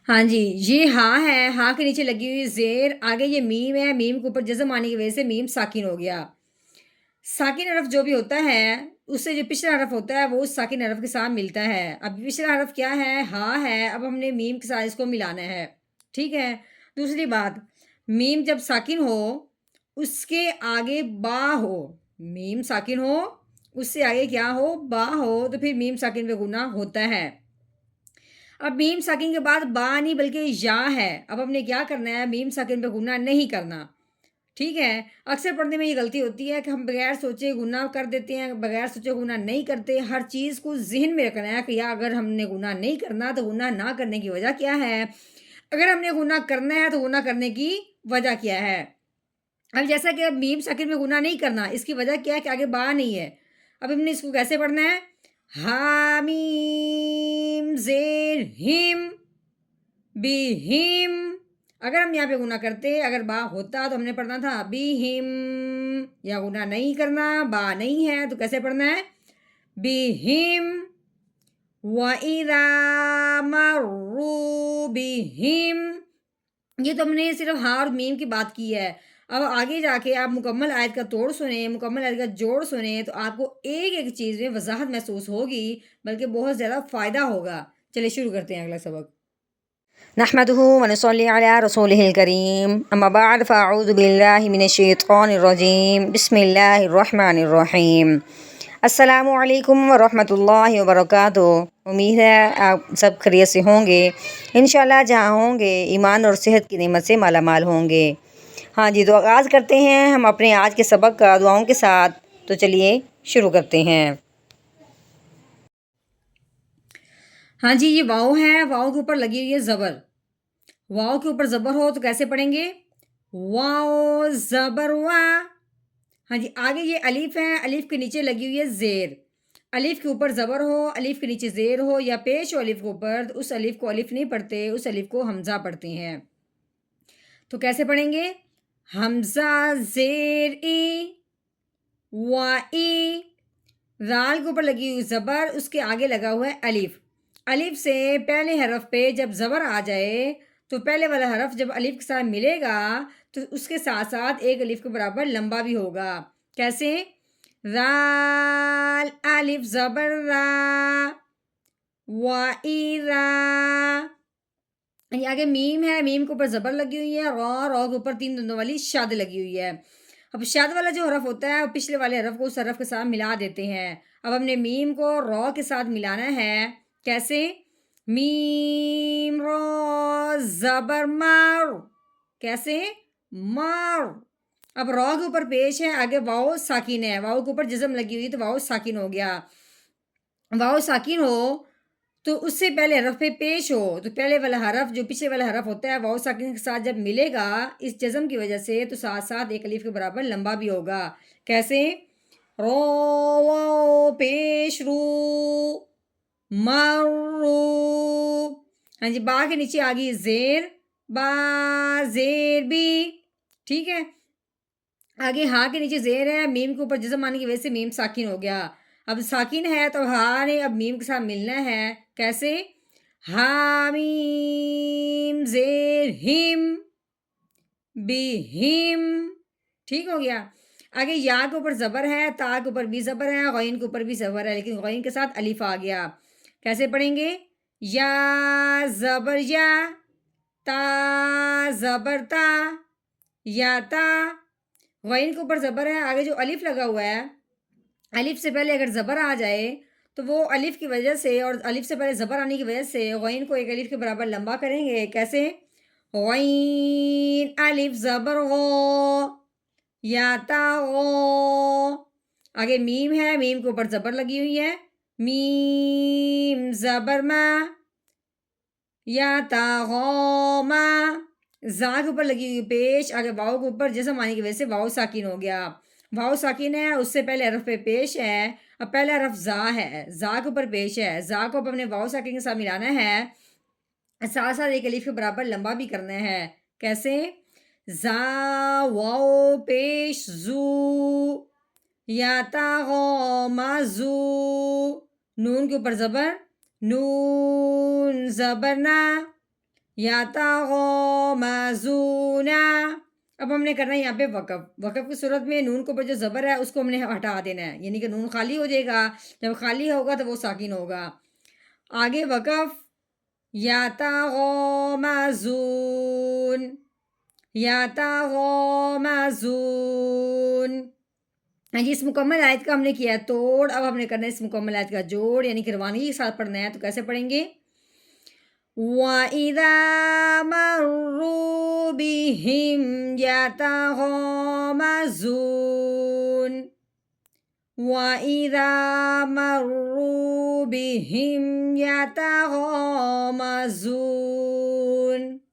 ہاں جی، یہ ہاں ہے، ہاں کے نیچے لگی ہوئی زیر، آگے یہ میم ہے، میم کے اوپر جزم آنے کی وجہ سے میم ساکن ہو گیا۔ ساکن حرف جو بھی ہوتا ہے اس سے جو پچھلا حرف ہوتا ہے وہ اس ساکن حرف کے ساتھ ملتا ہے۔ اب پچھلا حرف کیا ہے؟ ہاں ہے، اب ہم نے میم کے ساتھ اس کو ملانا ہے، ٹھیک ہے۔ دوسری بات، میم جب ساکن ہو اس کے آگے با ہو، میم ساکن ہو اس سے آگے کیا ہو؟ با ہو، تو پھر میم ساکن پہ گنا ہوتا ہے۔ اب میم ساکن کے بعد با نہیں بلکہ یا ہے، اب ہم نے کیا کرنا ہے؟ میم ساکن پہ گنا نہیں کرنا، ٹھیک ہے۔ اکثر پڑھنے میں یہ غلطی ہوتی ہے کہ ہم بغیر سوچے گناہ کر دیتے ہیں، بغیر سوچے گناہ نہیں کرتے۔ ہر چیز کو ذہن میں رکھنا ہے کہ یا اگر ہم نے گناہ نہیں کرنا تو گناہ نہ کرنے کی وجہ کیا ہے، اگر ہم نے گناہ کرنا ہے تو گناہ کرنے کی وجہ کیا ہے۔ اب جیسا کہ اب میم ساکن میں گناہ نہیں کرنا، اس کی وجہ کیا ہے کہ آگے با نہیں ہے۔ اب ہم نے اس کو کیسے پڑھنا ہے؟ حامیم زیر ہم بی ہم، اگر ہم یہاں پہ گناہ کرتے، اگر با ہوتا تو ہم نے پڑھنا تھا بی ہم، یا گناہ نہیں کرنا، با نہیں ہے تو کیسے پڑھنا ہے؟ بی ہم وَإِذَا مَرُّوا بِهِمْ۔ یہ تو ہم نے صرف ہاں اور میم کی بات کی ہے۔ اب آگے جا کے آپ مکمل آیت کا توڑ سنیں، مکمل آیت کا جوڑ سنیں تو آپ کو ایک ایک چیز میں وضاحت محسوس ہوگی، بلکہ بہت زیادہ فائدہ ہوگا۔ چلیے شروع کرتے ہیں اگلا سبق۔ نحمده ونصلي على رسوله الكريم اما بعد فاعوذ بالله من الشیطان الرجیم بسم اللہ الرحمن الرحیم۔ السلام علیکم ورحمۃ اللہ وبرکاتہ۔ امید ہے آپ سب خیریت سے ہوں گے، انشاءاللہ جہاں ہوں گے ایمان اور صحت کی نعمت سے مالا مال ہوں گے۔ ہاں جی، تو آغاز کرتے ہیں ہم اپنے آج کے سبق کا دعاؤں کے ساتھ، تو چلیے شروع کرتے ہیں۔ ہاں جی، یہ واؤ ہے، واؤ کے اوپر لگی ہوئی ہے زبر۔ واؤ کے اوپر زبر ہو تو کیسے پڑھیں گے؟ واؤ زبر وا۔ ہاں جی، آگے یہ الف ہے، الف کے نیچے لگی ہوئی ہے زیر۔ الف کے اوپر زبر ہو، الف کے نیچے زیر ہو یا پیش ہو الف کے اوپر، تو اس الف کو الف نہیں پڑھتے، اس الف کو حمزہ پڑھتے ہیں۔ تو کیسے پڑھیں گے؟ حمزہ زیر ای و ای، رال کے اوپر لگی ہوئی زبر، اس کے آگے لگا ہوا ہے الف۔ الف سے پہلے حرف پہ جب زبر آ جائے تو پہلے والا حرف جب الف کے ساتھ ملے گا تو اس کے ساتھ ساتھ ایک الف کے برابر لمبا بھی ہوگا۔ کیسے؟ رال الف زبر را و ای را۔ آگے میم ہے، میم کے اوپر زبر لگی ہوئی ہے، رو کے اوپر تین دندوں والی شاد لگی ہوئی ہے۔ اب شاد والا جو حرف ہوتا ہے وہ پچھلے والے حرف کو اس حرف کے ساتھ ملا دیتے ہیں۔ اب ہم نے میم کو رو کے ساتھ ملانا ہے، کیسے؟ میم رو زبر مار، کیسے؟ مار۔ اب رو کے اوپر پیش ہے، آگے واؤ ساکن ہے، واؤ کے اوپر جزم لگی ہوئی تو واؤ ساکن ہو گیا۔ واؤ ساکن ہو تو اس سے پہلے حرف پہ پیش ہو تو پہلے والا حرف جو پچھلے والا حرف ہوتا ہے واؤ ساکن کے ساتھ جب ملے گا اس جزم کی وجہ سے تو ساتھ ساتھ ایک الف کے برابر لمبا بھی ہوگا۔ کیسے؟ رو واؤ پیش رو مرو۔ ہاں جی، با کے نیچے آگی زیر، با زیر بھی، ٹھیک ہے۔ آگے ہاں کے نیچے زیر ہے، میم کے اوپر جزم آنے کی وجہ سے میم ساکن ہو گیا۔ اب ساکن ہے تو ہاں نے اب میم کے ساتھ ملنا ہے، کیسے؟ حامیم زیر ہم بی ہم، ٹھیک ہو گیا۔ آگے یا کے اوپر زبر ہے، تا کے اوپر بھی زبر ہے، غین کے اوپر بھی زبر ہے، لیکن غین کے ساتھ الف آ گیا۔ کیسے پڑھیں گے؟ یا زبر یا، تا زبر تا، یا تا۔ غین کے اوپر زبر ہے، آگے جو الف لگا ہوا ہے، الف سے پہلے اگر زبر آ جائے تو وہ الف کی وجہ سے اور الف سے پہلے زبر آنے کی وجہ سے غین کو ایک الف کے برابر لمبا کریں گے۔ کیسے؟ غین الف زبر غو، یا تا غو۔ آگے میم ہے، میم کے اوپر زبر لگی ہوئی ہے، میم زبر ما، یا تا غو ما۔ زا کے اوپر لگی ہوئی پیش، آگے واؤ کے اوپر جزم آنے کی وجہ سے واؤ ساکن ہو گیا۔ واؤ ساکن ہے، اس سے پہلے حرف پہ پیش ہے، اب پہلا حرف زا ہے، زا کے اوپر پیش ہے، زا کو اب ہم نے واؤ ساکن کے ساتھ ملانا ہے، ساتھ ساتھ ایک الف کے برابر لمبا بھی کرنا ہے۔ کیسے؟ زا واؤ پیش زو، یا تا غو ما زو۔ نون کے اوپر زبر، نون زبر نا، یتغامزون. اب ہم نے کرنا ہے یہاں پہ وقف. وقف کی صورت میں نون کے اوپر جو زبر ہے اس کو ہم نے ہٹا دینا ہے، یعنی کہ نون خالی ہو جائے گا. جب خالی ہوگا تو وہ ساکن ہوگا. آگے وقف یتغامزون، یتغامزون. جی اس مکمل آیت کا ہم نے کیا توڑ. اب ہم نے کرنا ہے اس مکمل آیت کا جوڑ، یعنی کہ روانگی کے ساتھ پڑھنا ہے. تو کیسے پڑھیں گے؟ وَإِذَا مَرُّوا بِهِمْ يَتَغَامَزُونَ، وَإِذَا مَرُّوا بِهِمْ يَتَغَامَزُونَ.